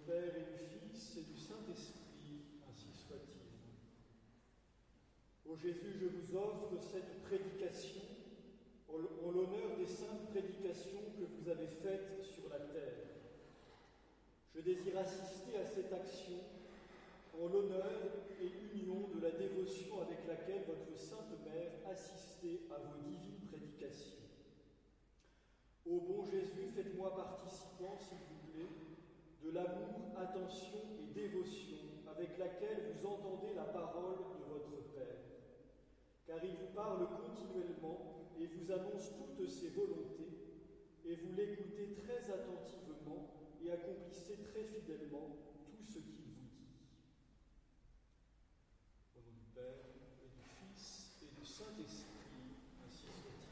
Père et du Fils et du Saint-Esprit, ainsi soit-il. Ô Jésus, je vous offre cette prédication en l'honneur des saintes prédications que vous avez faites sur la terre. Je désire assister à cette action en l'honneur et union de la dévotion avec laquelle votre Sainte Mère assistait à vos divines prédications. Ô bon Jésus, faites-moi participant, s'il vous plaît, de l'amour, attention et dévotion avec laquelle vous entendez la parole de votre Père. Car il vous parle continuellement et vous annonce toutes ses volontés, et vous l'écoutez très attentivement et accomplissez très fidèlement tout ce qu'il vous dit. Au nom du Père et du Fils et du Saint-Esprit, ainsi soit-il.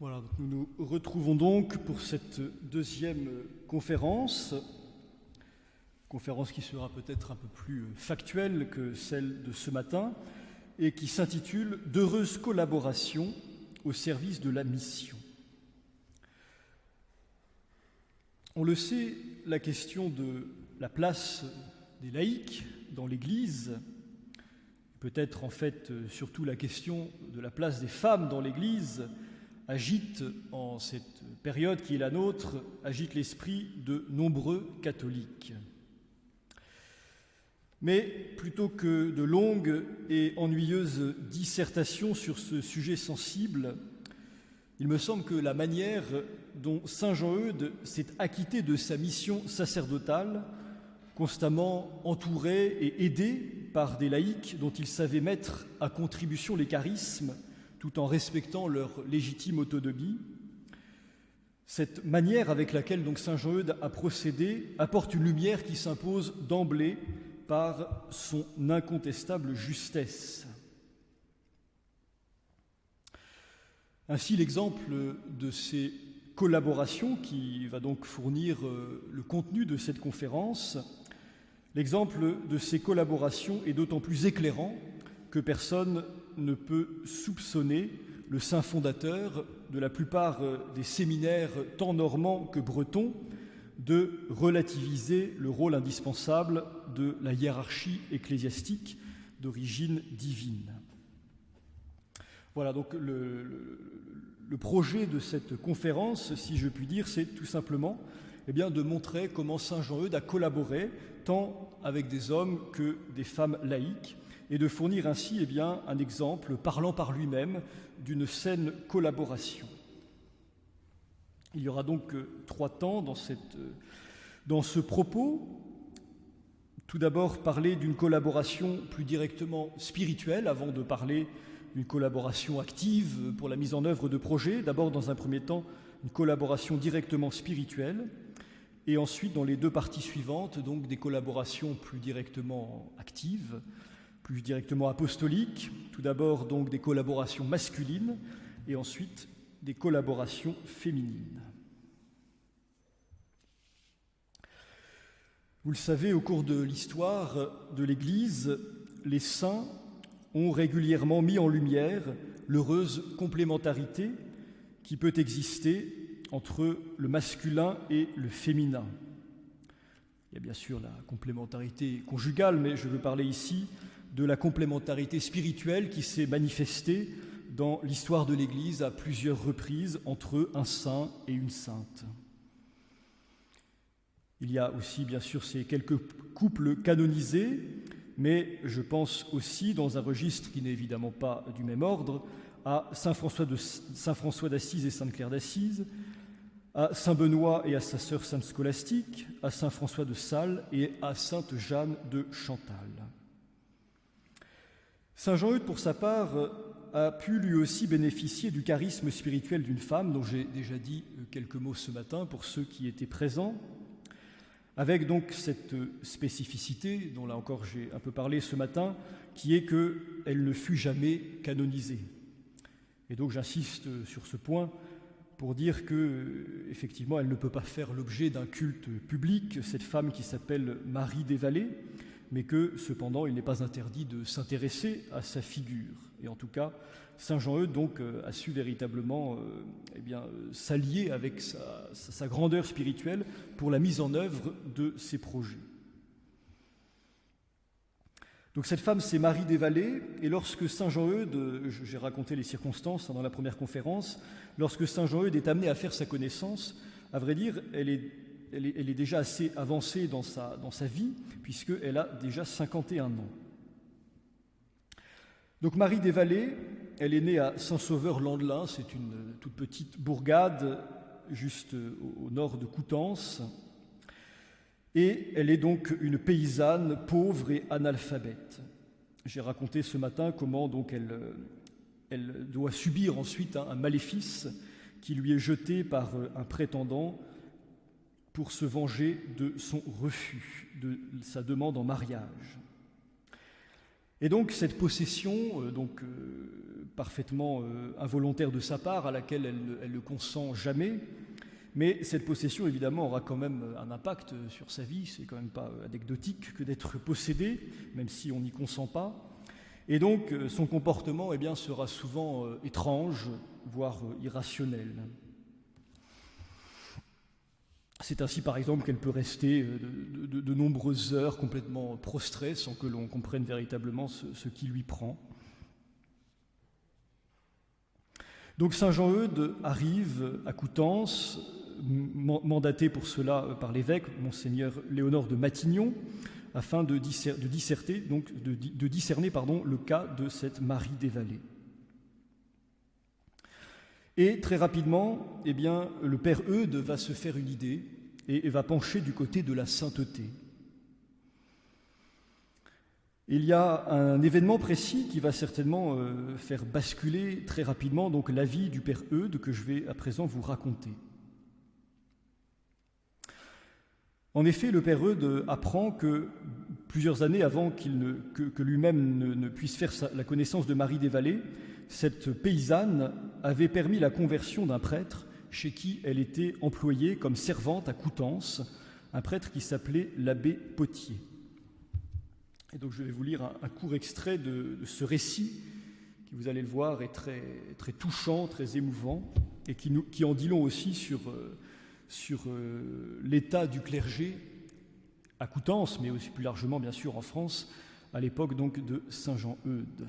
Voilà, nous nous retrouvons donc pour cette deuxième conférence qui sera peut-être un peu plus factuelle que celle de ce matin et qui s'intitule « D'heureuse collaboration au service de la mission ». On le sait, la question de la place des laïcs dans l'Église, peut-être en fait surtout la question de la place des femmes dans l'Église, agite, en cette période qui est la nôtre, agite l'esprit de nombreux catholiques. Mais plutôt que de longues et ennuyeuses dissertations sur ce sujet sensible, il me semble que la manière dont saint Jean-Eudes s'est acquitté de sa mission sacerdotale, constamment entouré et aidé par des laïcs dont il savait mettre à contribution les charismes, tout en respectant leur légitime autonomie. Cette manière avec laquelle donc saint Jean-Eudes a procédé apporte une lumière qui s'impose d'emblée par son incontestable justesse. Ainsi, l'exemple de ces collaborations qui va donc fournir le contenu de cette conférence, l'exemple de ces collaborations est d'autant plus éclairant que personne ne peut soupçonner le saint fondateur de la plupart des séminaires tant normands que bretons de relativiser le rôle indispensable de la hiérarchie ecclésiastique d'origine divine. Voilà, donc le projet de cette conférence, si je puis dire, c'est tout simplement de montrer comment saint Jean-Eudes a collaboré tant avec des hommes que des femmes laïques, et de fournir ainsi un exemple parlant par lui-même d'une saine collaboration. Il y aura donc 3 temps dans ce propos. Tout d'abord, parler d'une collaboration plus directement spirituelle avant de parler d'une collaboration active pour la mise en œuvre de projets. D'abord, dans un premier temps, une collaboration directement spirituelle, et ensuite, dans les 2 parties suivantes, donc des collaborations plus directement actives, plus directement apostoliques, tout d'abord donc des collaborations masculines et ensuite des collaborations féminines. Vous le savez, au cours de l'histoire de l'Église, les saints ont régulièrement mis en lumière l'heureuse complémentarité qui peut exister entre le masculin et le féminin. Il y a bien sûr la complémentarité conjugale, mais je veux parler ici de la complémentarité spirituelle qui s'est manifestée dans l'histoire de l'Église à plusieurs reprises entre un saint et une sainte. Il y a aussi bien sûr ces quelques couples canonisés, mais je pense aussi, dans un registre qui n'est évidemment pas du même ordre, à saint François d'Assise et sainte Claire d'Assise, à saint Benoît et à sa sœur sainte Scolastique, à saint François de Sales et à sainte Jeanne de Chantal. Saint Jean-Eudes, pour sa part, a pu lui aussi bénéficier du charisme spirituel d'une femme, dont j'ai déjà dit quelques mots ce matin pour ceux qui étaient présents, avec donc cette spécificité, dont là encore j'ai un peu parlé ce matin, qui est qu'elle ne fut jamais canonisée. Et donc j'insiste sur ce point pour dire qu'effectivement elle ne peut pas faire l'objet d'un culte public, cette femme qui s'appelle Marie des Vallées, mais que cependant il n'est pas interdit de s'intéresser à sa figure. Et en tout cas, Saint Jean-Eudes donc a su véritablement s'allier avec sa grandeur spirituelle pour la mise en œuvre de ses projets. Donc cette femme, c'est Marie des Vallées, et lorsque Saint Jean-Eudes, j'ai raconté les circonstances dans la première conférence, lorsque Saint Jean-Eudes est amené à faire sa connaissance, à vrai dire, elle est déjà assez avancée dans sa vie, puisqu'elle a déjà 51 ans. Donc Marie des Vallées, elle est née à Saint-Sauveur-Landelin, c'est une toute petite bourgade juste au nord de Coutances, et elle est donc une paysanne pauvre et analphabète. J'ai raconté ce matin comment donc elle doit subir ensuite un maléfice qui lui est jeté par un prétendant pour se venger de son refus, de sa demande en mariage. Et donc cette possession, parfaitement involontaire de sa part, à laquelle elle ne consent jamais, mais cette possession évidemment aura quand même un impact sur sa vie, c'est quand même pas anecdotique que d'être possédé, même si on n'y consent pas. Et donc son comportement sera souvent étrange, voire irrationnel. C'est ainsi, par exemple, qu'elle peut rester de nombreuses heures complètement prostrée sans que l'on comprenne véritablement ce qui lui prend. Donc Saint Jean-Eudes arrive à Coutances, mandaté pour cela par l'évêque, Monseigneur Léonard de Matignon, afin de discerner le cas de cette Marie des Vallées. Et très rapidement, le père Eudes va se faire une idée et va pencher du côté de la sainteté. Il y a un événement précis qui va certainement faire basculer très rapidement donc la vie du père Eudes que je vais à présent vous raconter. En effet, le père Eudes apprend que plusieurs années avant que lui-même ne puisse faire la connaissance de Marie des Vallées, cette paysanne avait permis la conversion d'un prêtre chez qui elle était employée comme servante à Coutances, un prêtre qui s'appelait l'abbé Potier. Et donc je vais vous lire un court extrait de ce récit qui, vous allez le voir, est très, très touchant, très émouvant, et qui en dit long aussi sur l'état du clergé à Coutances, mais aussi plus largement, bien sûr, en France, à l'époque donc de Saint Jean-Eudes.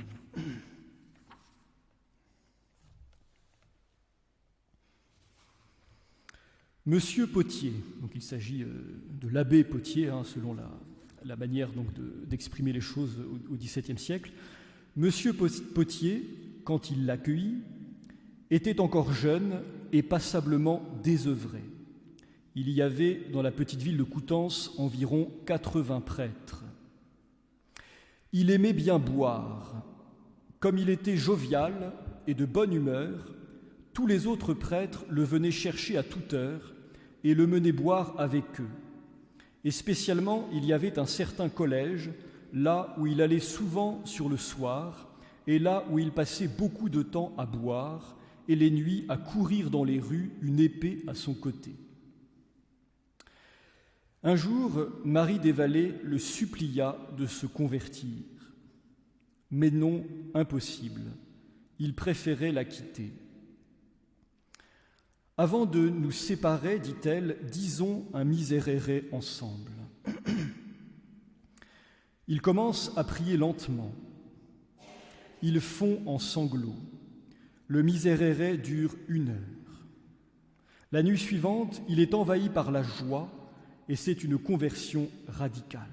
Monsieur Potier, donc il s'agit de l'abbé Potier, selon la manière donc d'exprimer les choses au XVIIe siècle. Monsieur Potier, quand il l'accueillit, était encore jeune et passablement désœuvré. Il y avait dans la petite ville de Coutances environ 80 prêtres. Il aimait bien boire. Comme il était jovial et de bonne humeur, tous les autres prêtres le venaient chercher à toute heure et le menaient boire avec eux. Et spécialement, il y avait un certain collège, là où il allait souvent sur le soir, et là où il passait beaucoup de temps à boire, et les nuits à courir dans les rues, une épée à son côté. Un jour, Marie des Vallées le supplia de se convertir. Mais non, impossible. Il préférait la quitter. Avant de nous séparer, dit-elle, disons un miserere ensemble. Il commence à prier lentement. Il fond en sanglots. Le miserere dure 1 heure. La nuit suivante, il est envahi par la joie et c'est une conversion radicale.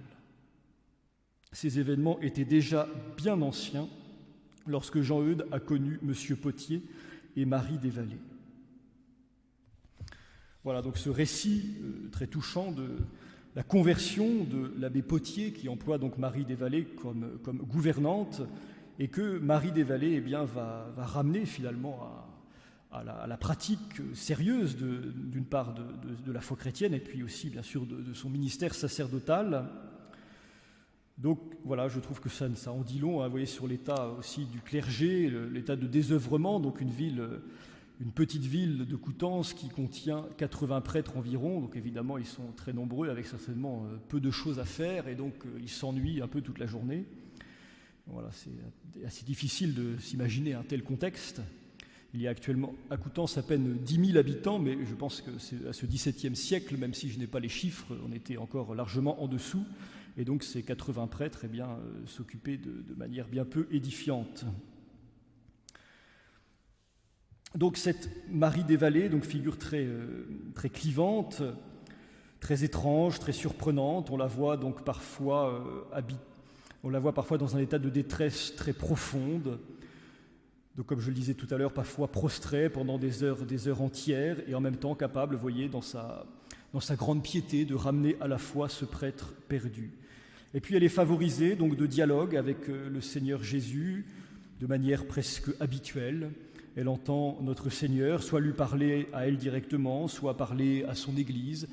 Ces événements étaient déjà bien anciens lorsque Jean-Eudes a connu M. Potier et Marie des Vallées. Voilà donc ce récit très touchant de la conversion de l'abbé Potier qui emploie donc Marie des Vallées comme gouvernante et que Marie des Vallées va ramener finalement à la pratique sérieuse d'une part de la foi chrétienne et puis aussi bien sûr de son ministère sacerdotal. Donc voilà, je trouve que ça en dit long, hein, vous voyez, sur l'état aussi du clergé, l'état de désœuvrement, donc une petite ville de Coutances qui contient 80 prêtres environ, donc évidemment ils sont très nombreux avec certainement peu de choses à faire et donc ils s'ennuient un peu toute la journée. Voilà, c'est assez difficile de s'imaginer un tel contexte. Il y a actuellement à Coutances à peine 10 000 habitants, mais je pense que c'est à ce XVIIe siècle, même si je n'ai pas les chiffres, on était encore largement en dessous. Et donc ces 80 prêtres s'occupaient de manière bien peu édifiante. Donc cette Marie des Vallées, figure très clivante, très étrange, très surprenante. On la voit donc parfois dans un état de détresse très profonde. Donc, comme je le disais tout à l'heure, parfois prostrée pendant des heures entières, et en même temps capable, vous voyez, dans sa grande piété, de ramener à la foi ce prêtre perdu. Et puis elle est favorisée donc de dialogue avec le Seigneur Jésus de manière presque habituelle. Elle entend notre Seigneur soit lui parler à elle directement, soit parler à son Église.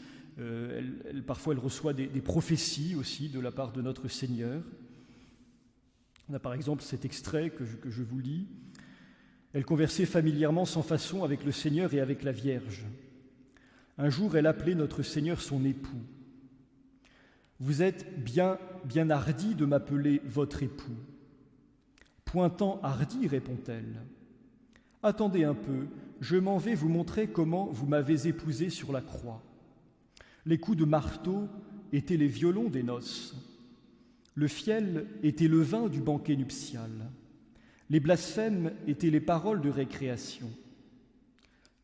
Parfois elle reçoit des prophéties aussi de la part de notre Seigneur. On a par exemple cet extrait que je vous lis. Elle conversait familièrement sans façon avec le Seigneur et avec la Vierge. Un jour, elle appelait notre Seigneur son époux. « Vous êtes bien hardi de m'appeler votre époux. »« Point tant hardi, répond-elle. Attendez un peu, je m'en vais vous montrer comment vous m'avez épousé sur la croix. Les coups de marteau étaient les violons des noces. Le fiel était le vin du banquet nuptial. Les blasphèmes étaient les paroles de récréation.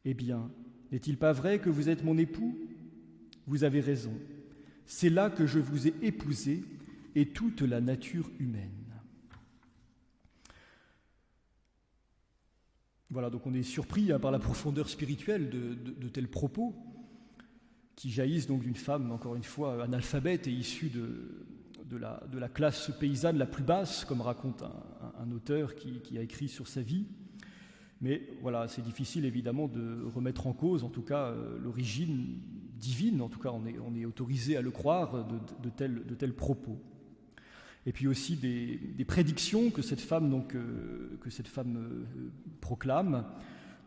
Eh bien, n'est-il pas vrai que vous êtes mon époux ? Vous avez raison. C'est là que je vous ai épousé et toute la nature humaine. Voilà, donc on est surpris par la profondeur spirituelle de tels propos qui jaillissent donc d'une femme, encore une fois, analphabète et issue de la classe paysanne la plus basse, comme raconte un auteur qui a écrit sur sa vie. Mais voilà, c'est difficile évidemment de remettre en cause, en tout cas, l'origine divine. En tout cas, on est autorisé à le croire de tels propos. Et puis aussi des prédictions que cette femme proclame,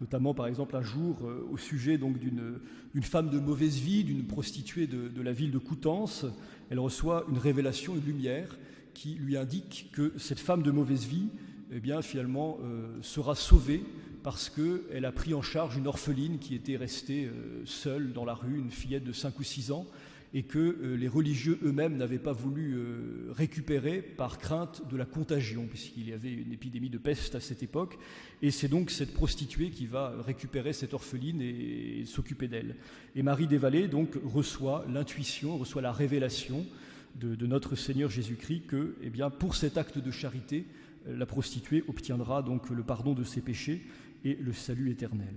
notamment par exemple un jour au sujet donc d'une femme de mauvaise vie, d'une prostituée de la ville de Coutances. Elle reçoit une révélation, une lumière qui lui indique que cette femme de mauvaise vie, finalement, sera sauvée parce qu'elle a pris en charge une orpheline qui était restée seule dans la rue, une fillette de 5 ou 6 ans, et que les religieux eux-mêmes n'avaient pas voulu récupérer par crainte de la contagion, puisqu'il y avait une épidémie de peste à cette époque. Et c'est donc cette prostituée qui va récupérer cette orpheline et s'occuper d'elle. Et Marie des Vallées donc reçoit l'intuition, reçoit la révélation de notre Seigneur Jésus-Christ que, pour cet acte de charité, la prostituée obtiendra donc le pardon de ses péchés et le salut éternel.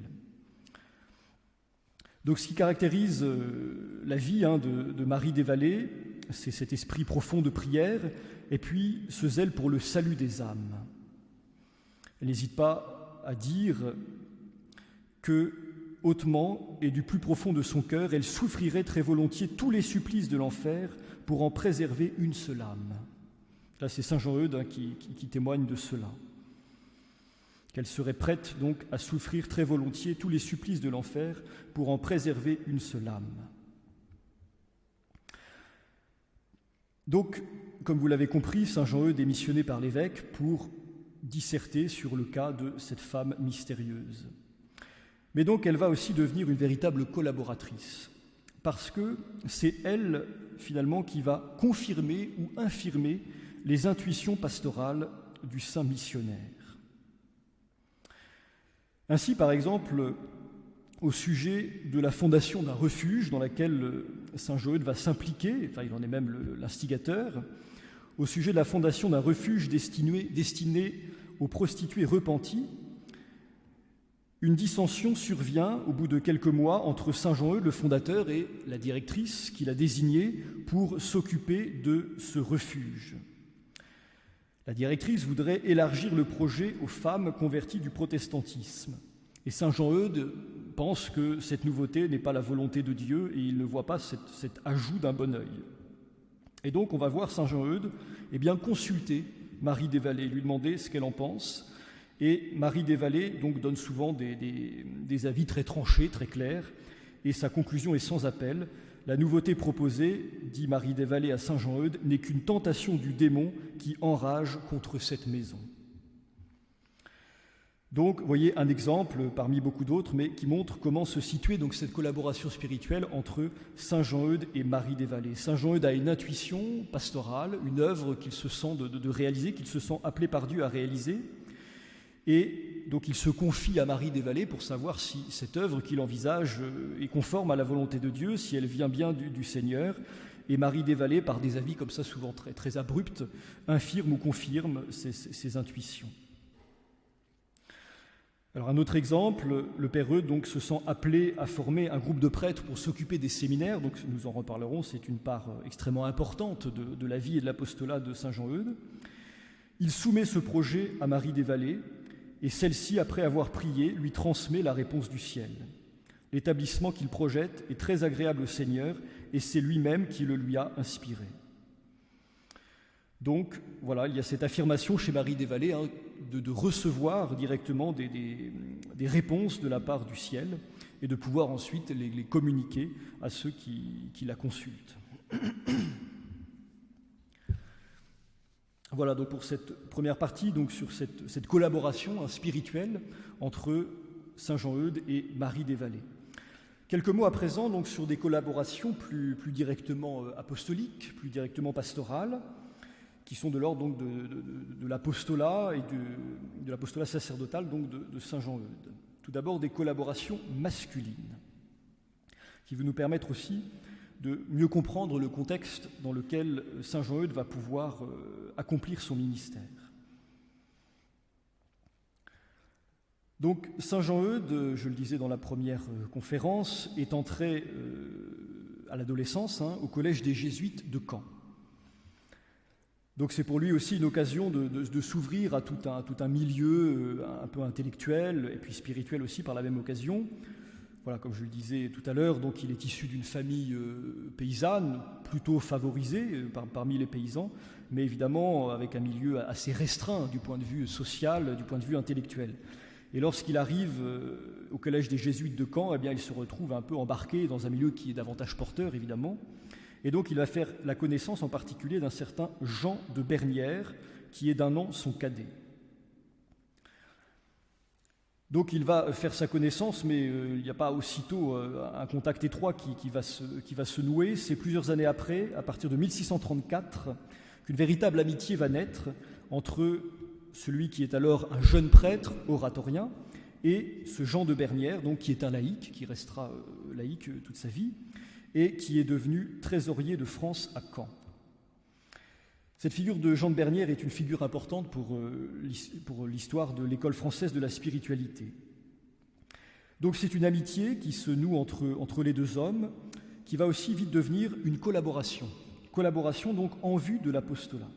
Donc ce qui caractérise la vie de Marie des Vallées, c'est cet esprit profond de prière et puis ce zèle pour le salut des âmes. Elle n'hésite pas à dire que, hautement et du plus profond de son cœur, elle souffrirait très volontiers tous les supplices de l'enfer pour en préserver une seule âme. Là, c'est saint Jean-Eudes qui témoigne de cela. Qu'elle serait prête donc à souffrir très volontiers tous les supplices de l'enfer pour en préserver une seule âme. Donc, comme vous l'avez compris, saint Jean-Eudes est missionné par l'évêque pour disserter sur le cas de cette femme mystérieuse. Mais donc, elle va aussi devenir une véritable collaboratrice, parce que c'est elle, finalement, qui va confirmer ou infirmer les intuitions pastorales du saint missionnaire. Ainsi, par exemple, au sujet de la fondation d'un refuge dans laquelle saint Jean-Eudes va s'impliquer, il en est même l'instigateur, au sujet de la fondation d'un refuge destiné aux prostituées repenties, une dissension survient au bout de quelques mois entre saint Jean-Eudes, le fondateur, et la directrice qu'il a désignée pour s'occuper de ce refuge. La directrice voudrait élargir le projet aux femmes converties du protestantisme. Et saint Jean-Eudes pense que cette nouveauté n'est pas la volonté de Dieu et il ne voit pas cet ajout d'un bon œil. Et donc on va voir saint Jean-Eudes consulter Marie des Vallées, lui demander ce qu'elle en pense. Et Marie des Vallées donc, donne souvent des avis très tranchés, très clairs, et sa conclusion est sans appel. La nouveauté proposée, dit Marie des Vallées à saint Jean-Eudes, n'est qu'une tentation du démon qui enrage contre cette maison. Donc, vous voyez un exemple parmi beaucoup d'autres, mais qui montre comment se situer donc cette collaboration spirituelle entre saint Jean-Eudes et Marie des Vallées. Saint Jean-Eudes a une intuition pastorale, une œuvre qu'il se sent de réaliser, qu'il se sent appelé par Dieu à réaliser, et donc il se confie à Marie des Vallées pour savoir si cette œuvre qu'il envisage est conforme à la volonté de Dieu, si elle vient bien du Seigneur. Et Marie des Vallées, par des avis comme ça souvent très, très abrupts, infirme ou confirme ses intuitions. Alors un autre exemple, le père Eudes donc, se sent appelé à former un groupe de prêtres pour s'occuper des séminaires, donc nous en reparlerons, c'est une part extrêmement importante de la vie et de l'apostolat de saint Jean-Eudes. Il soumet ce projet à Marie des Vallées, et celle-ci, après avoir prié, lui transmet la réponse du ciel. L'établissement qu'il projette est très agréable au Seigneur, et c'est lui-même qui le lui a inspiré. Donc, voilà, il y a cette affirmation chez Marie des Vallées de recevoir directement des réponses de la part du ciel et de pouvoir ensuite les communiquer à ceux qui la consultent. Voilà donc pour cette première partie, donc sur cette collaboration spirituelle entre saint Jean-Eudes et Marie des Vallées. Quelques mots à présent donc sur des collaborations plus directement apostoliques, plus directement pastorales, qui sont de l'ordre donc de l'apostolat et de l'apostolat sacerdotal donc de saint Jean-Eudes. Tout d'abord des collaborations masculines, qui vont nous permettre aussi de mieux comprendre le contexte dans lequel saint Jean-Eudes va pouvoir accomplir son ministère. Donc saint Jean-Eudes, je le disais dans la première conférence, est entré à l'adolescence au collège des Jésuites de Caen. Donc c'est pour lui aussi une occasion de s'ouvrir à tout un milieu un peu intellectuel et puis spirituel aussi par la même occasion. Voilà, comme je le disais tout à l'heure, donc il est issu d'une famille paysanne, plutôt favorisée parmi les paysans, mais évidemment avec un milieu assez restreint du point de vue social, du point de vue intellectuel. Et lorsqu'il arrive au collège des Jésuites de Caen, eh bien, il se retrouve un peu embarqué dans un milieu qui est davantage porteur, évidemment. Et donc il va faire la connaissance en particulier d'un certain Jean de Bernières, qui est d'un an son cadet. Donc il va faire sa connaissance, mais il n'y a pas aussitôt un contact étroit qui va se nouer. C'est plusieurs années après, à partir de 1634, qu'une véritable amitié va naître entre celui qui est alors un jeune prêtre oratorien et ce Jean de Bernières, donc, qui est un laïc, qui restera laïc toute sa vie, et qui est devenu trésorier de France à Caen. Cette figure de Jean de Bernières est une figure importante pour l'histoire de l'école française de la spiritualité. Donc c'est une amitié qui se noue entre les deux hommes, qui va aussi vite devenir une collaboration donc en vue de l'apostolat.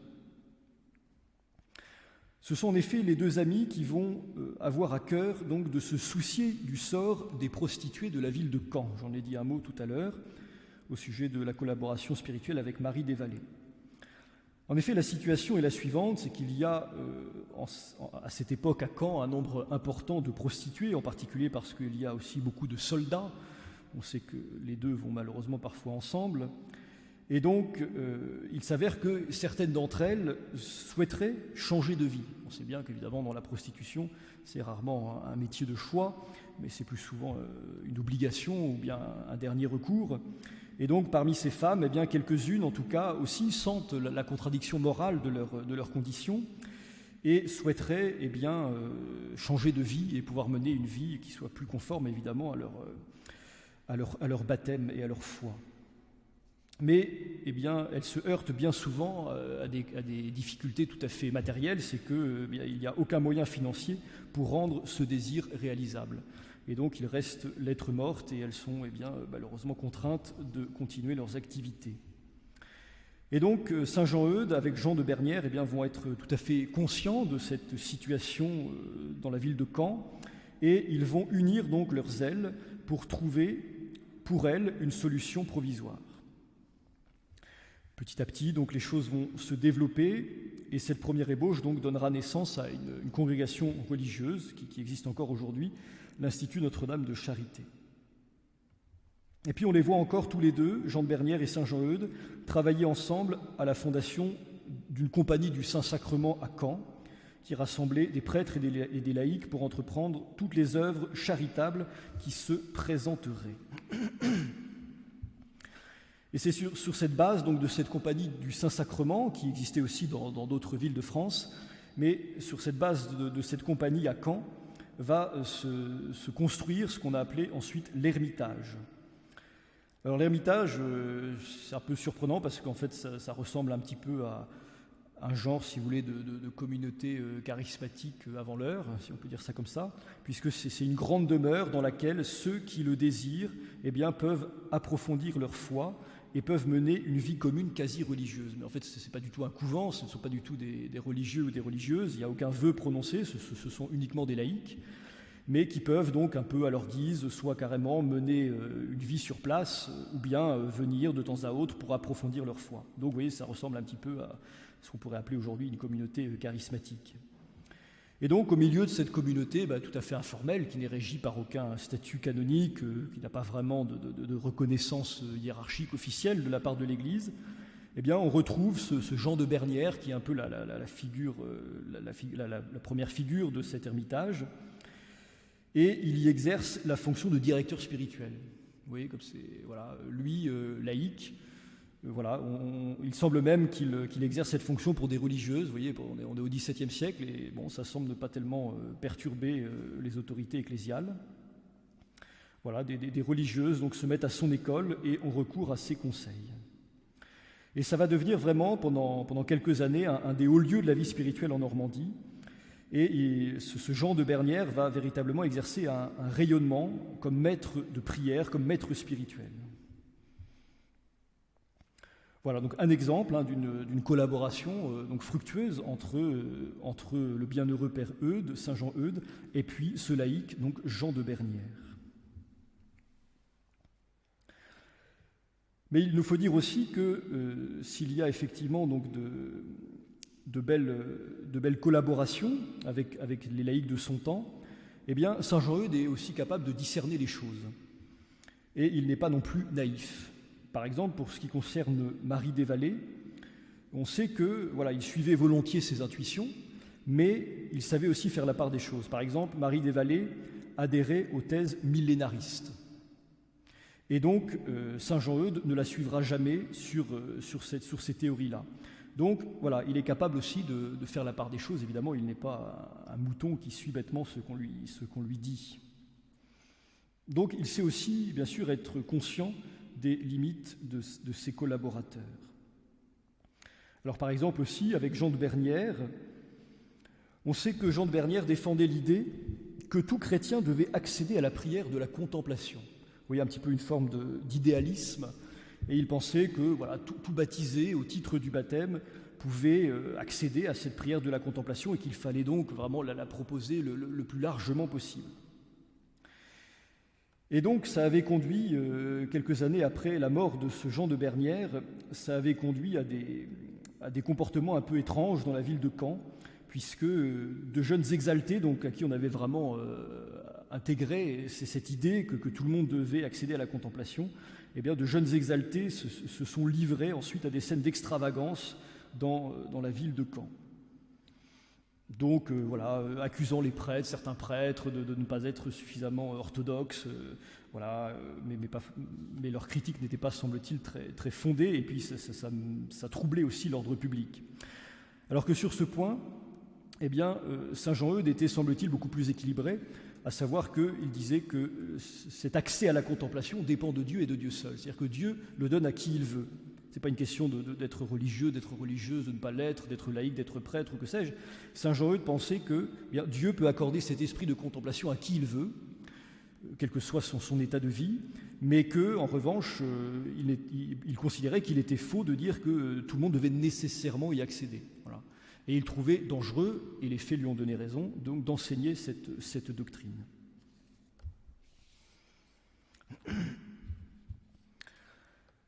Ce sont en effet les deux amis qui vont avoir à cœur donc de se soucier du sort des prostituées de la ville de Caen. J'en ai dit un mot tout à l'heure au sujet de la collaboration spirituelle avec Marie des Vallées. En effet, la situation est la suivante, c'est qu'il y a à cette époque à Caen un nombre important de prostituées, en particulier parce qu'il y a aussi beaucoup de soldats. On sait que les deux vont malheureusement parfois ensemble. Et donc, il s'avère que certaines d'entre elles souhaiteraient changer de vie. On sait bien qu'évidemment, dans la prostitution, c'est rarement un métier de choix, mais c'est plus souvent une obligation ou bien un dernier recours. Et donc, parmi ces femmes, eh bien, quelques-unes, en tout cas, aussi sentent la contradiction morale de leur condition et souhaiteraient eh bien, changer de vie et pouvoir mener une vie qui soit plus conforme, évidemment, à leur baptême et à leur foi. Mais eh bien, elles se heurtent bien souvent à des difficultés tout à fait matérielles, c'est qu'il n'y a aucun moyen financier pour rendre ce désir réalisable. Et donc, il reste lettre morte et elles sont eh bien, malheureusement contraintes de continuer leurs activités. Et donc, saint Jean-Eudes, avec Jean de Bernières, eh bien, vont être tout à fait conscients de cette situation dans la ville de Caen et ils vont unir donc leurs ailes pour trouver pour elles une solution provisoire. Petit à petit, donc, les choses vont se développer et cette première ébauche donc, donnera naissance à une congrégation religieuse qui existe encore aujourd'hui, l'Institut Notre-Dame de Charité. Et puis on les voit encore tous les deux, Jean de Bernières et saint Jean-Eudes, travailler ensemble à la fondation d'une compagnie du Saint-Sacrement à Caen, qui rassemblait des prêtres et des laïcs pour entreprendre toutes les œuvres charitables qui se présenteraient. Et c'est sur cette base donc, de cette compagnie du Saint-Sacrement, qui existait aussi dans d'autres villes de France, mais sur cette base de cette compagnie à Caen, va se construire ce qu'on a appelé ensuite l'Ermitage. Alors l'Ermitage, c'est un peu surprenant parce qu'en fait ça ressemble un petit peu à un genre, si vous voulez, de communauté charismatique avant l'heure, si on peut dire ça comme ça, puisque c'est une grande demeure dans laquelle ceux qui le désirent eh bien, peuvent approfondir leur foi et peuvent mener une vie commune quasi religieuse. Mais en fait, ce n'est pas du tout un couvent, ce ne sont pas du tout des religieux ou des religieuses, il n'y a aucun vœu prononcé, ce sont uniquement des laïcs, mais qui peuvent donc un peu à leur guise, soit carrément mener une vie sur place, ou bien venir de temps à autre pour approfondir leur foi. Donc vous voyez, ça ressemble un petit peu à ce qu'on pourrait appeler aujourd'hui une communauté charismatique. Et donc au milieu de cette communauté tout à fait informelle, qui n'est régie par aucun statut canonique, qui n'a pas vraiment de reconnaissance hiérarchique officielle de la part de l'Église, eh bien on retrouve ce Jean de Bernières, qui est un peu la première figure de cet ermitage, et il y exerce la fonction de directeur spirituel. Vous voyez, comme c'est, voilà, lui, laïque, voilà, il semble même qu'il exerce cette fonction pour des religieuses. Vous voyez, on est au XVIIe siècle, et bon, ça semble ne pas tellement perturber les autorités ecclésiales. Voilà, des religieuses donc, se mettent à son école et ont recours à ses conseils. Et ça va devenir vraiment, pendant quelques années, un des hauts lieux de la vie spirituelle en Normandie. Et ce Jean de Bernières va véritablement exercer un rayonnement comme maître de prière, comme maître spirituel. Voilà donc un exemple d'une collaboration donc fructueuse entre le bienheureux père Eudes, saint Jean Eudes, et puis ce laïc, donc Jean de Bernières. Mais il nous faut dire aussi que s'il y a effectivement donc de belles collaborations avec les laïcs de son temps, eh bien saint Jean Eudes est aussi capable de discerner les choses. Et il n'est pas non plus naïf. Par exemple, pour ce qui concerne Marie des Vallées, on sait que voilà, il suivait volontiers ses intuitions, mais il savait aussi faire la part des choses. Par exemple, Marie des Vallées adhérait aux thèses millénaristes. Et donc, saint Jean Eudes ne la suivra jamais sur ces théories-là. Donc, voilà, il est capable aussi de faire la part des choses. Évidemment, il n'est pas un mouton qui suit bêtement ce qu'on lui dit. Donc, il sait aussi, bien sûr, être conscient des limites de ses collaborateurs. Alors par exemple aussi, avec Jean de Bernières, on sait que Jean de Bernières défendait l'idée que tout chrétien devait accéder à la prière de la contemplation. Vous voyez un petit peu une forme d'idéalisme, et il pensait que voilà, tout baptisé au titre du baptême pouvait accéder à cette prière de la contemplation et qu'il fallait donc vraiment la proposer le plus largement possible. Et donc, ça avait conduit, quelques années après la mort de ce Jean de Bernières, ça avait conduit à des comportements un peu étranges dans la ville de Caen, puisque de jeunes exaltés, donc à qui on avait vraiment intégré cette idée que tout le monde devait accéder à la contemplation, eh bien, de jeunes exaltés se sont livrés ensuite à des scènes d'extravagance dans la ville de Caen. Donc voilà, accusant les prêtres, certains prêtres de ne pas être suffisamment orthodoxes, voilà, mais leur critique n'était pas, semble-t-il, très fondée, et puis ça troublait aussi l'ordre public. Alors que sur ce point, eh bien, saint Jean Eudes était, semble-t-il, beaucoup plus équilibré, à savoir qu'il disait que cet accès à la contemplation dépend de Dieu et de Dieu seul. C'est-à-dire que Dieu le donne à qui il veut. Ce n'est pas une question d'être religieux, d'être religieuse, de ne pas l'être, d'être laïque, d'être prêtre ou que sais-je. Saint Jean Eudes pensait que bien, Dieu peut accorder cet esprit de contemplation à qui il veut, quel que soit son état de vie, mais qu'en revanche, il considérait qu'il était faux de dire que tout le monde devait nécessairement y accéder. Voilà. Et il trouvait dangereux, et les faits lui ont donné raison, donc d'enseigner cette doctrine.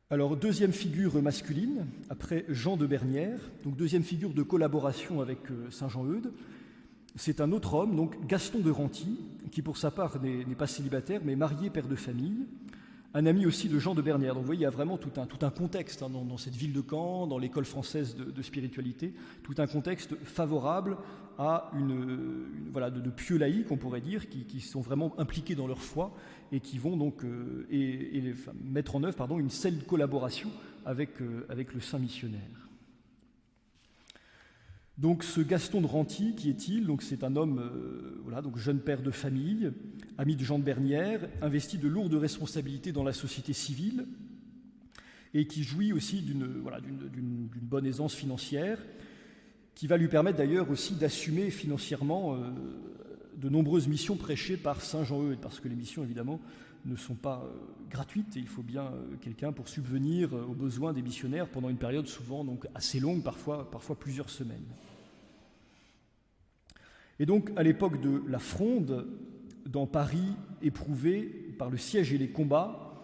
Alors, deuxième figure masculine, après Jean de Bernières, donc deuxième figure de collaboration avec saint Jean-Eudes, c'est un autre homme, donc Gaston de Renty, qui pour sa part n'est pas célibataire, mais marié, père de famille, un ami aussi de Jean de Bernières. Donc vous voyez, il y a vraiment tout un contexte dans cette ville de Caen, dans l'école française de spiritualité, tout un contexte favorable à de pieux laïcs, on pourrait dire, qui sont vraiment impliqués dans leur foi et qui vont donc mettre en œuvre une saine collaboration avec le saint missionnaire. Donc ce Gaston de Renty, qui est-il? Donc c'est un homme, donc jeune père de famille, ami de Jean de Bernières, investi de lourdes responsabilités dans la société civile et qui jouit aussi d'une bonne aisance financière, qui va lui permettre d'ailleurs aussi d'assumer financièrement de nombreuses missions prêchées par saint Jean-Eudes, parce que les missions évidemment ne sont pas gratuites et il faut bien quelqu'un pour subvenir aux besoins des missionnaires pendant une période souvent donc assez longue, parfois plusieurs semaines. Et donc à l'époque de la Fronde, dans Paris éprouvé par le siège et les combats,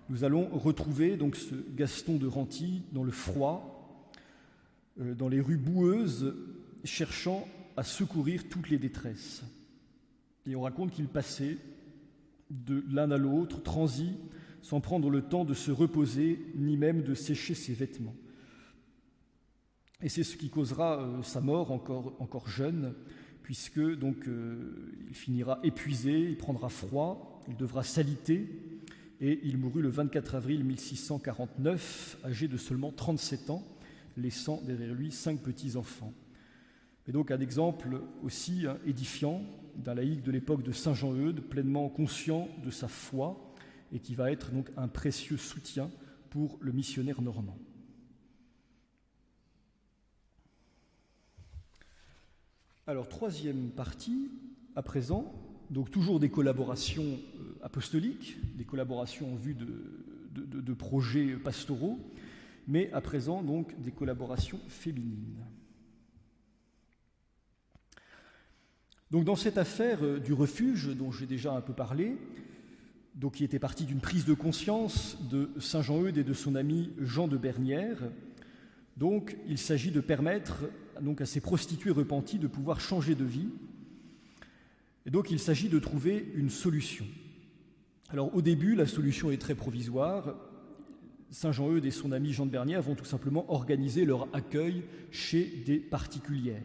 nous allons retrouver donc ce Gaston de Renty dans le froid, dans les rues boueuses, cherchant à secourir toutes les détresses. Et on raconte qu'il passait de l'un à l'autre, transi, sans prendre le temps de se reposer, ni même de sécher ses vêtements. Et c'est ce qui causera sa mort encore jeune, puisque donc il finira épuisé, il prendra froid, il devra s'aliter, et il mourut le 24 avril 1649, âgé de seulement 37 ans, laissant derrière lui 5 petits-enfants. Et donc un exemple aussi édifiant d'un laïc de l'époque de saint Jean-Eudes, pleinement conscient de sa foi et qui va être donc un précieux soutien pour le missionnaire normand. Alors, troisième partie, à présent, donc toujours des collaborations apostoliques, des collaborations en vue de projets pastoraux, mais à présent donc des collaborations féminines. Donc dans cette affaire du refuge dont j'ai déjà un peu parlé, donc qui était partie d'une prise de conscience de saint Jean-Eudes et de son ami Jean de Bernières, donc il s'agit de permettre donc à ces prostituées repenties de pouvoir changer de vie. Et donc il s'agit de trouver une solution. Alors au début, la solution est très provisoire. Saint Jean-Eudes et son ami Jean de Bernières vont tout simplement organiser leur accueil chez des particulières.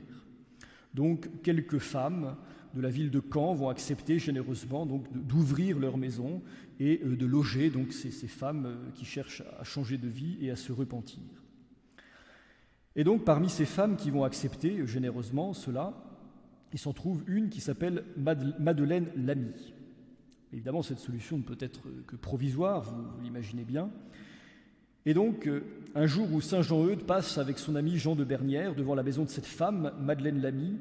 Donc, quelques femmes de la ville de Caen vont accepter généreusement donc, d'ouvrir leur maison et de loger donc, ces femmes qui cherchent à changer de vie et à se repentir. Et donc, parmi ces femmes qui vont accepter généreusement cela, il s'en trouve une qui s'appelle Madeleine Lamy. Évidemment, cette solution ne peut être que provisoire, vous l'imaginez bien. Et donc, un jour où saint Jean-Eudes passe avec son ami Jean de Bernières devant la maison de cette femme, Madeleine Lamy,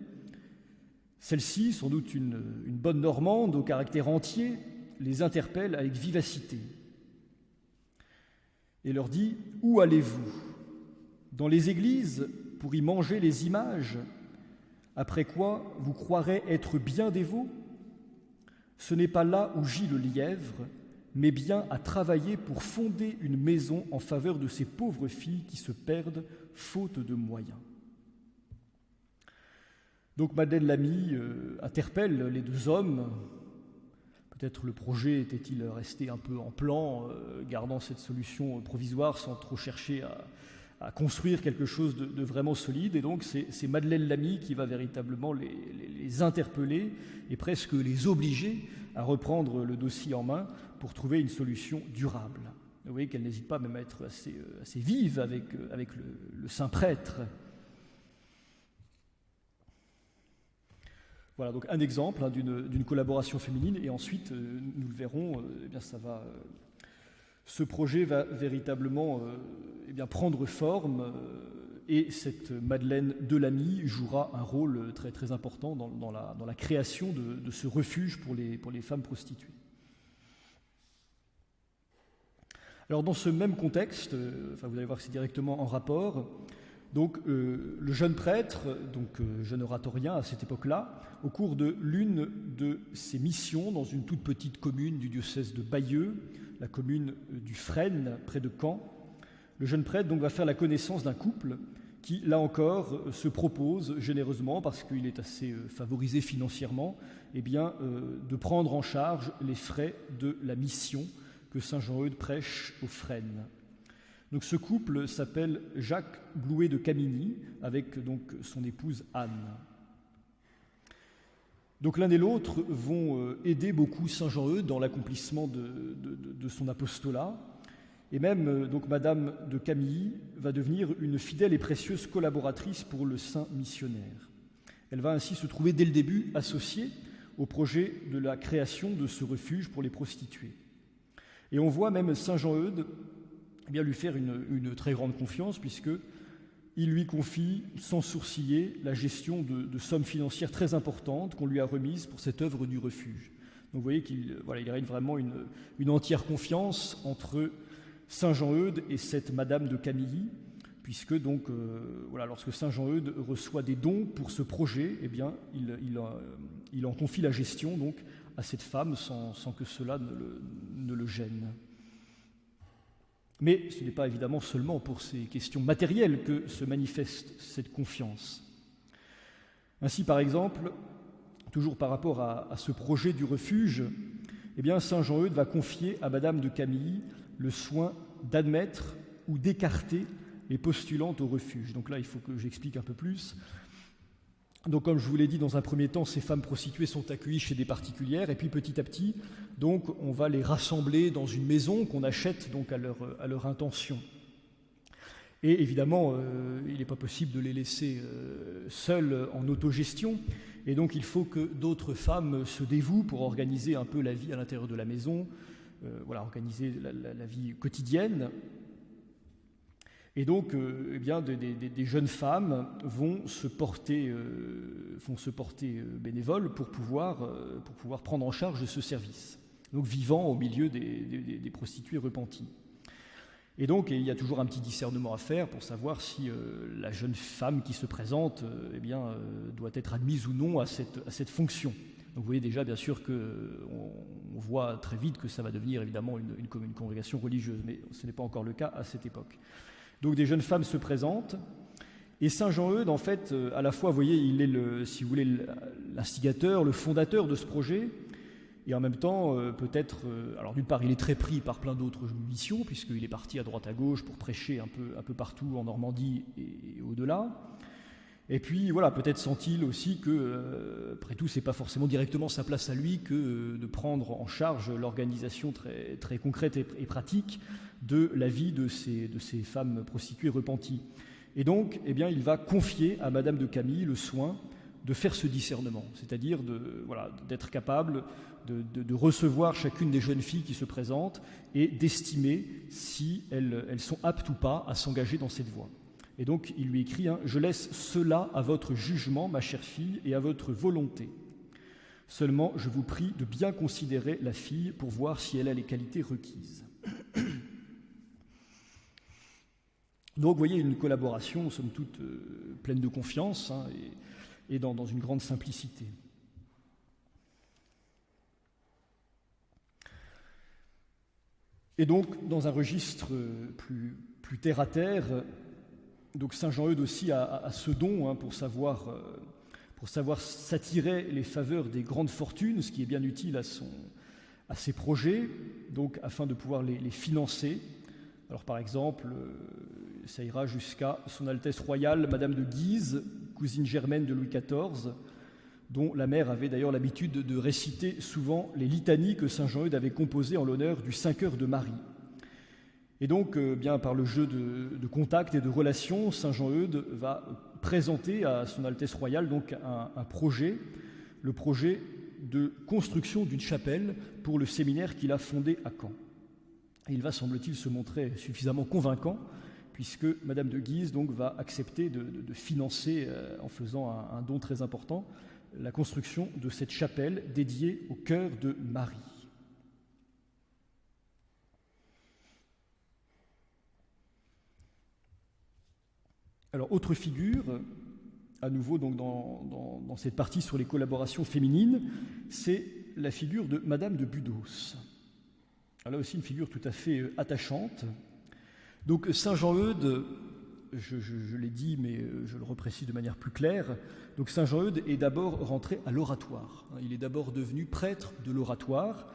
celle-ci, sans doute une bonne Normande au caractère entier, les interpelle avec vivacité et leur dit « Où allez-vous ? Dans les églises pour y manger les images, après quoi vous croirez être bien dévots ? Ce n'est pas là où gît le lièvre, mais bien à travailler pour fonder une maison en faveur de ces pauvres filles qui se perdent faute de moyens. » Donc Madeleine Lamy interpelle les deux hommes. Peut-être le projet était-il resté un peu en plan, gardant cette solution provisoire sans trop chercher à construire quelque chose de vraiment solide. Et donc c'est Madeleine Lamy qui va véritablement les interpeller et presque les obliger à reprendre le dossier en main pour trouver une solution durable. Vous voyez qu'elle n'hésite pas même à être assez vive avec le saint prêtre. Voilà donc un exemple d'une collaboration féminine, et ensuite, nous le verrons, ce projet va véritablement prendre forme, et cette Madeleine de Lamy jouera un rôle très, très important dans la création de ce refuge pour les femmes prostituées. Alors dans ce même contexte, vous allez voir que c'est directement en rapport, Donc le jeune prêtre, jeune oratorien à cette époque-là, au cours de l'une de ses missions dans une toute petite commune du diocèse de Bayeux, la commune du Fresnes, près de Caen, le jeune prêtre donc va faire la connaissance d'un couple qui, là encore, se propose généreusement, parce qu'il est assez favorisé financièrement, de prendre en charge les frais de la mission que saint Jean-Eudes prêche aux Fresnes. Donc ce couple s'appelle Jacques Blouet de Camigny, avec donc son épouse Anne. Donc l'un et l'autre vont aider beaucoup saint Jean-Eudes dans l'accomplissement de son apostolat. Et même donc Madame de Camilly va devenir une fidèle et précieuse collaboratrice pour le saint missionnaire. Elle va ainsi se trouver dès le début associée au projet de la création de ce refuge pour les prostituées. Et on voit même saint Jean-Eudes lui faire une très grande confiance, puisqu'il lui confie sans sourciller la gestion de sommes financières très importantes qu'on lui a remises pour cette œuvre du refuge. Donc vous voyez qu'il règne vraiment une entière confiance entre saint Jean-Eudes et cette Madame de Camilly, puisque lorsque saint Jean-Eudes reçoit des dons pour ce projet, il en confie la gestion donc à cette femme sans que cela ne le gêne. Mais ce n'est pas évidemment seulement pour ces questions matérielles que se manifeste cette confiance. Ainsi, par exemple, toujours par rapport à ce projet du refuge, saint Jean-Eudes va confier à Madame de Camilly le soin d'admettre ou d'écarter les postulantes au refuge. Donc là, il faut que j'explique un peu plus. Donc, comme je vous l'ai dit, dans un premier temps, ces femmes prostituées sont accueillies chez des particulières, et puis petit à petit, donc, on va les rassembler dans une maison qu'on achète donc à leur intention. Et évidemment, il n'est pas possible de les laisser seules en autogestion, et donc il faut que d'autres femmes se dévouent pour organiser un peu la vie à l'intérieur de la maison, organiser la vie quotidienne. Et donc, des jeunes femmes vont se porter bénévoles pour pouvoir prendre en charge ce service, donc vivant au milieu des prostituées repenties. Et donc, il y a toujours un petit discernement à faire pour savoir si la jeune femme qui se présente doit être admise ou non à cette fonction. Donc vous voyez déjà, bien sûr, qu'on voit très vite que ça va devenir évidemment une congrégation religieuse, mais ce n'est pas encore le cas à cette époque. Donc des jeunes femmes se présentent, et saint Jean-Eudes, en fait, à la fois, vous voyez, il est l'instigateur, le fondateur de ce projet, et en même temps, alors d'une part, il est très pris par plein d'autres missions, puisqu'il est parti à droite à gauche pour prêcher un peu partout en Normandie et au-delà. Et puis, peut-être sent-il aussi que, après tout, c'est pas forcément directement sa place à lui que de prendre en charge l'organisation très, très concrète et pratique de la vie de ces femmes prostituées repenties. Et donc, il va confier à Madame de Camilly le soin de faire ce discernement, c'est-à-dire d'être capable de recevoir chacune des jeunes filles qui se présentent et d'estimer si elles sont aptes ou pas à s'engager dans cette voie. Et donc, il lui écrit « Je laisse cela à votre jugement, ma chère fille, et à votre volonté. Seulement, je vous prie de bien considérer la fille pour voir si elle a les qualités requises. » Donc, vous voyez, une collaboration, somme toute, pleine de confiance et dans une grande simplicité. Et donc, dans un registre plus terre à terre, donc saint Jean-Eudes aussi a ce don pour savoir s'attirer les faveurs des grandes fortunes, ce qui est bien utile à ses projets, donc afin de pouvoir les financer. Alors par exemple, ça ira jusqu'à son Altesse royale, Madame de Guise, cousine germaine de Louis XIV, dont la mère avait d'ailleurs l'habitude de réciter souvent les litanies que saint Jean-Eudes avait composées en l'honneur du Saint-Cœur de Marie. Et donc, par le jeu de contact et de relations, saint Jean-Eudes va présenter à son Altesse royale donc un projet, le projet de construction d'une chapelle pour le séminaire qu'il a fondé à Caen. Et il va, semble-t-il, se montrer suffisamment convaincant, puisque Madame de Guise donc, va accepter de financer, en faisant un don très important, la construction de cette chapelle dédiée au cœur de Marie. Alors, autre figure, à nouveau donc dans cette partie sur les collaborations féminines, c'est la figure de Madame de Budos. Alors là aussi une figure tout à fait attachante. Donc Saint Jean-Eudes, je l'ai dit, mais je le reprécise de manière plus claire, donc Saint Jean-Eudes est d'abord rentré à l'oratoire. Il est d'abord devenu prêtre de l'oratoire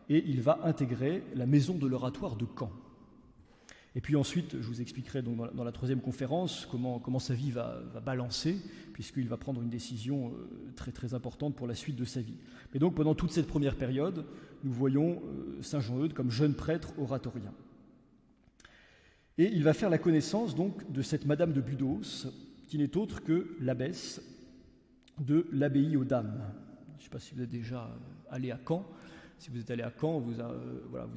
et il va intégrer la maison de l'oratoire de Caen. Et puis ensuite, je vous expliquerai donc dans la troisième conférence comment sa vie va balancer, puisqu'il va prendre une décision très, très importante pour la suite de sa vie. Mais donc pendant toute cette première période, nous voyons Saint Jean-Eudes comme jeune prêtre oratorien. Et il va faire la connaissance donc de cette Madame de Budos, qui n'est autre que l'abbesse de l'abbaye aux Dames. Je ne sais pas si vous êtes déjà allé à Caen. Si vous êtes allé à Caen, vous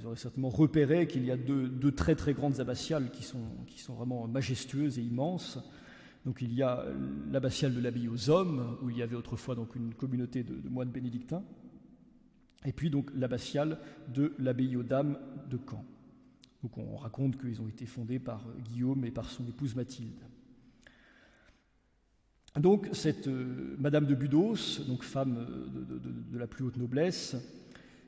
aurez certainement repéré qu'il y a deux très très grandes abbatiales qui sont vraiment majestueuses et immenses. Donc il y a l'abbatiale de l'abbaye aux Hommes, où il y avait autrefois donc une communauté de moines bénédictins, et puis donc l'abbatiale de l'abbaye aux Dames de Caen. Donc on raconte qu'ils ont été fondés par Guillaume et par son épouse Mathilde. Donc cette Madame de Budos, donc femme de la plus haute noblesse,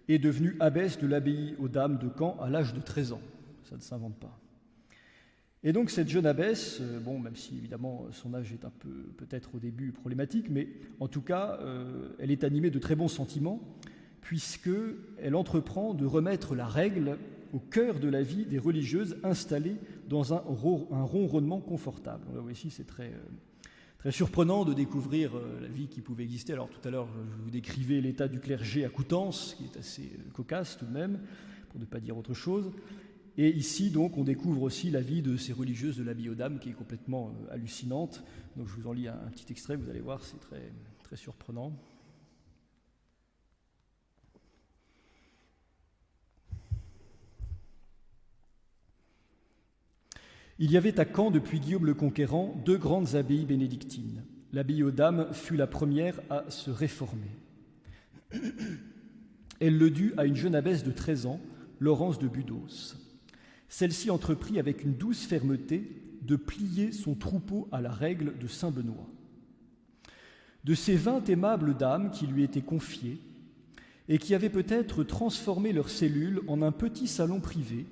est devenue abbesse de l'abbaye aux Dames de Caen à l'âge de 13 ans. Ça ne s'invente pas. Et donc cette jeune abbesse, même si évidemment son âge est un peu peut-être au début problématique, mais en tout cas elle est animée de très bons sentiments, puisqu'elle entreprend de remettre la règle au cœur de la vie des religieuses installées dans un ronronnement confortable. Là aussi c'est très surprenant de découvrir la vie qui pouvait exister. Alors tout à l'heure, je vous décrivais l'état du clergé à Coutances, qui est assez cocasse tout de même, pour ne pas dire autre chose. Et ici, donc, on découvre aussi la vie de ces religieuses de l'abbaye aux Dames, qui est complètement hallucinante. Donc je vous en lis un petit extrait, vous allez voir, c'est très, très surprenant. Il y avait à Caen, depuis Guillaume le Conquérant, 2 grandes abbayes bénédictines. L'abbaye aux Dames fut la première à se réformer. Elle le dut à une jeune abbesse de 13 ans, Laurence de Budos. Celle-ci entreprit avec une douce fermeté de plier son troupeau à la règle de saint Benoît. De ces 20 aimables dames qui lui étaient confiées et qui avaient peut-être transformé leur cellule en un petit salon privé,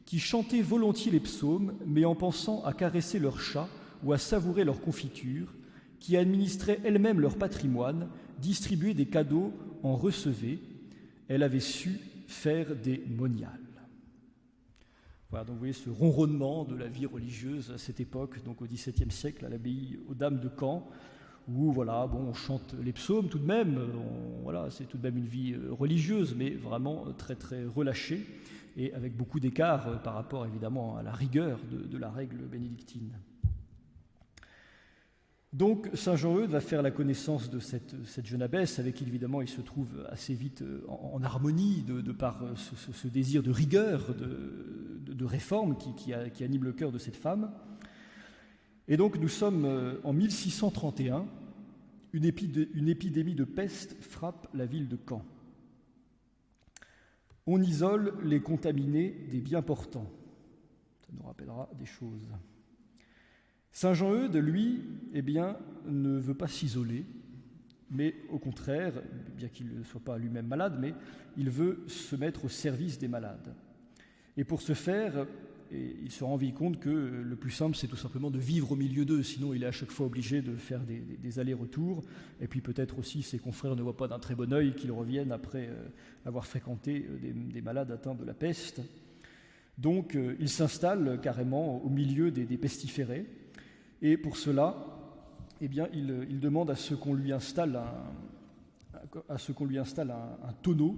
qui chantaient volontiers les psaumes, mais en pensant à caresser leurs chats ou à savourer leur confiture, qui administraient elles-mêmes leur patrimoine, distribuaient des cadeaux, en recevaient, elle avait su faire des moniales. Voilà, donc vous voyez ce ronronnement de la vie religieuse à cette époque, donc au XVIIe siècle, à l'abbaye aux Dames de Caen, où on chante les psaumes tout de même, c'est tout de même une vie religieuse, mais vraiment très très relâchée, et avec beaucoup d'écart par rapport évidemment à la rigueur de la règle bénédictine. Donc Saint Jean-Eudes va faire la connaissance de cette jeune abbesse, avec qui évidemment il se trouve assez vite en harmonie de par ce désir de rigueur, de réforme qui anime le cœur de cette femme. Et donc nous sommes en 1631, une épidémie de peste frappe la ville de Caen. On isole les contaminés des bien portants. Ça nous rappellera des choses. Saint Jean-Eudes, lui, ne veut pas s'isoler, mais au contraire, bien qu'il ne soit pas lui-même malade, mais il veut se mettre au service des malades. Et pour ce faire, il se rend vite compte que le plus simple, c'est tout simplement de vivre au milieu d'eux, sinon il est à chaque fois obligé de faire des allers-retours, et puis peut-être aussi ses confrères ne voient pas d'un très bon œil qu'ils reviennent après avoir fréquenté des malades atteints de la peste. Donc il s'installe carrément au milieu des pestiférés, et pour cela, il demande à ce qu'on lui installe un tonneau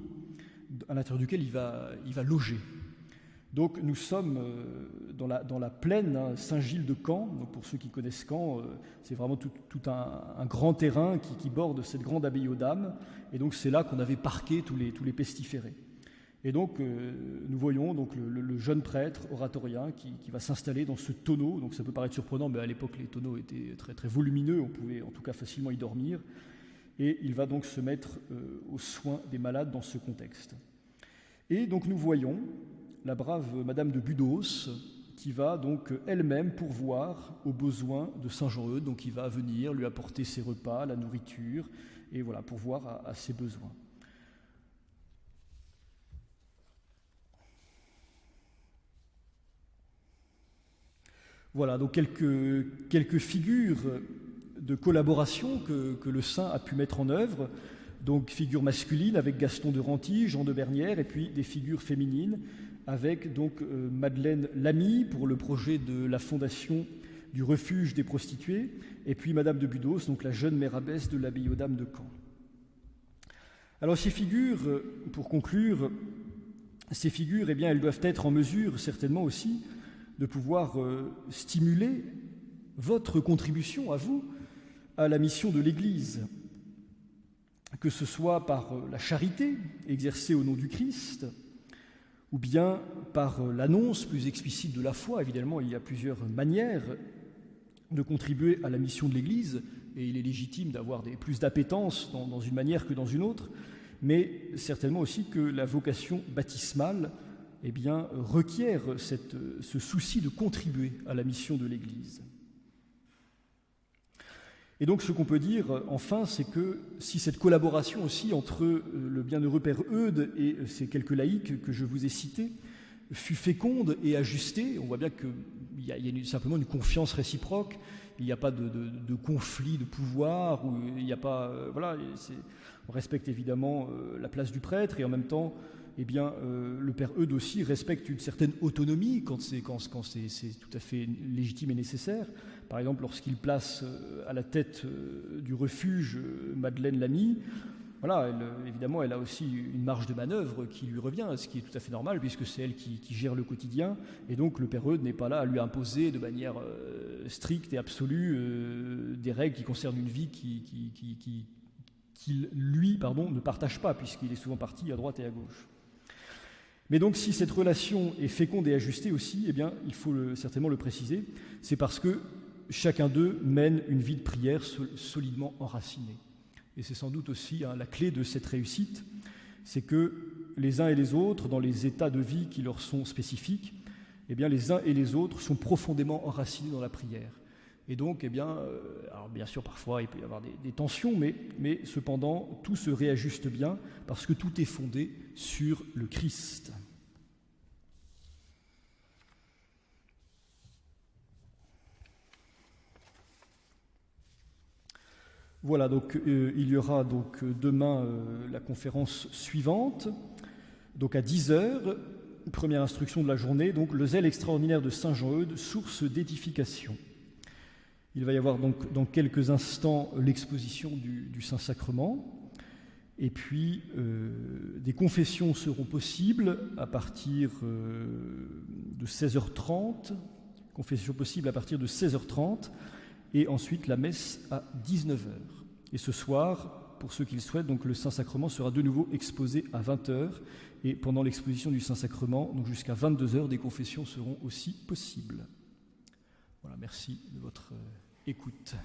à l'intérieur duquel il va loger. Donc nous sommes dans la plaine Saint-Gilles de Caen. Donc pour ceux qui connaissent Caen, c'est vraiment tout un grand terrain qui borde cette grande abbaye aux Dames. Et donc c'est là qu'on avait parqué tous les pestiférés. Et donc nous voyons donc le jeune prêtre oratorien qui va s'installer dans ce tonneau. Donc ça peut paraître surprenant, mais à l'époque les tonneaux étaient très très volumineux. On pouvait en tout cas facilement y dormir. Et il va donc se mettre aux soins des malades dans ce contexte. Et donc nous voyons la brave Madame de Budos qui va donc elle-même pourvoir aux besoins de Saint Jean-Eudes. Donc il va venir lui apporter ses repas, la nourriture, et voilà, pourvoir à ses besoins. Voilà, donc quelques figures de collaboration que le saint a pu mettre en œuvre. Donc figures masculines avec Gaston de Renty, Jean de Bernières, et puis des figures féminines avec donc Madeleine Lamy pour le projet de la fondation du refuge des prostituées, et puis Madame de Budos, donc la jeune mère abbesse de l'abbaye aux Dames de Caen. Alors ces figures, pour conclure, ces figures, eh bien, elles doivent être en mesure certainement aussi de pouvoir stimuler votre contribution à vous, à la mission de l'Église, que ce soit par la charité exercée au nom du Christ, ou bien par l'annonce plus explicite de la foi. Évidemment, il y a plusieurs manières de contribuer à la mission de l'Église, et il est légitime d'avoir plus d'appétence dans une manière que dans une autre, mais certainement aussi que la vocation baptismale eh bien, requiert ce souci de contribuer à la mission de l'Église. Et donc ce qu'on peut dire, enfin, c'est que si cette collaboration aussi entre le bienheureux Père Eudes et ces quelques laïcs que je vous ai cités fut féconde et ajustée, on voit bien qu'il y a simplement une confiance réciproque, il n'y a pas de conflit de pouvoir, il n'y a pas... voilà, on respecte évidemment la place du prêtre, et en même temps, eh bien, le Père Eudes aussi respecte une certaine autonomie quand c'est tout à fait légitime et nécessaire. Par exemple, lorsqu'il place à la tête du refuge Madeleine Lamy, voilà, évidemment, elle a aussi une marge de manœuvre qui lui revient, ce qui est tout à fait normal, puisque c'est elle qui gère le quotidien, et donc le Père Eudes n'est pas là à lui imposer de manière stricte et absolue des règles qui concernent une vie qu'il, lui, ne partage pas, puisqu'il est souvent parti à droite et à gauche. Mais donc, si cette relation est féconde et ajustée aussi, eh bien, il faut certainement le préciser, c'est parce que chacun d'eux mène une vie de prière solidement enracinée. Et c'est sans doute aussi la clé de cette réussite, c'est que les uns et les autres, dans les états de vie qui leur sont spécifiques, eh bien, les uns et les autres sont profondément enracinés dans la prière. Et donc, eh bien, alors bien sûr, parfois, il peut y avoir des tensions, mais cependant, tout se réajuste bien parce que tout est fondé sur le Christ. Voilà, donc il y aura donc demain la conférence suivante, donc à 10h, première instruction de la journée, donc le zèle extraordinaire de Saint Jean-Eudes, source d'édification. Il va y avoir donc dans quelques instants l'exposition du Saint-Sacrement, et puis des confessions seront possibles à partir de 16h30, confession possible à partir de 16h30, et ensuite la messe à 19h. Et ce soir, pour ceux qui le souhaitent, donc le Saint-Sacrement sera de nouveau exposé à 20h, et pendant l'exposition du Saint-Sacrement, donc jusqu'à 22h, des confessions seront aussi possibles. Voilà, merci de votre écoute.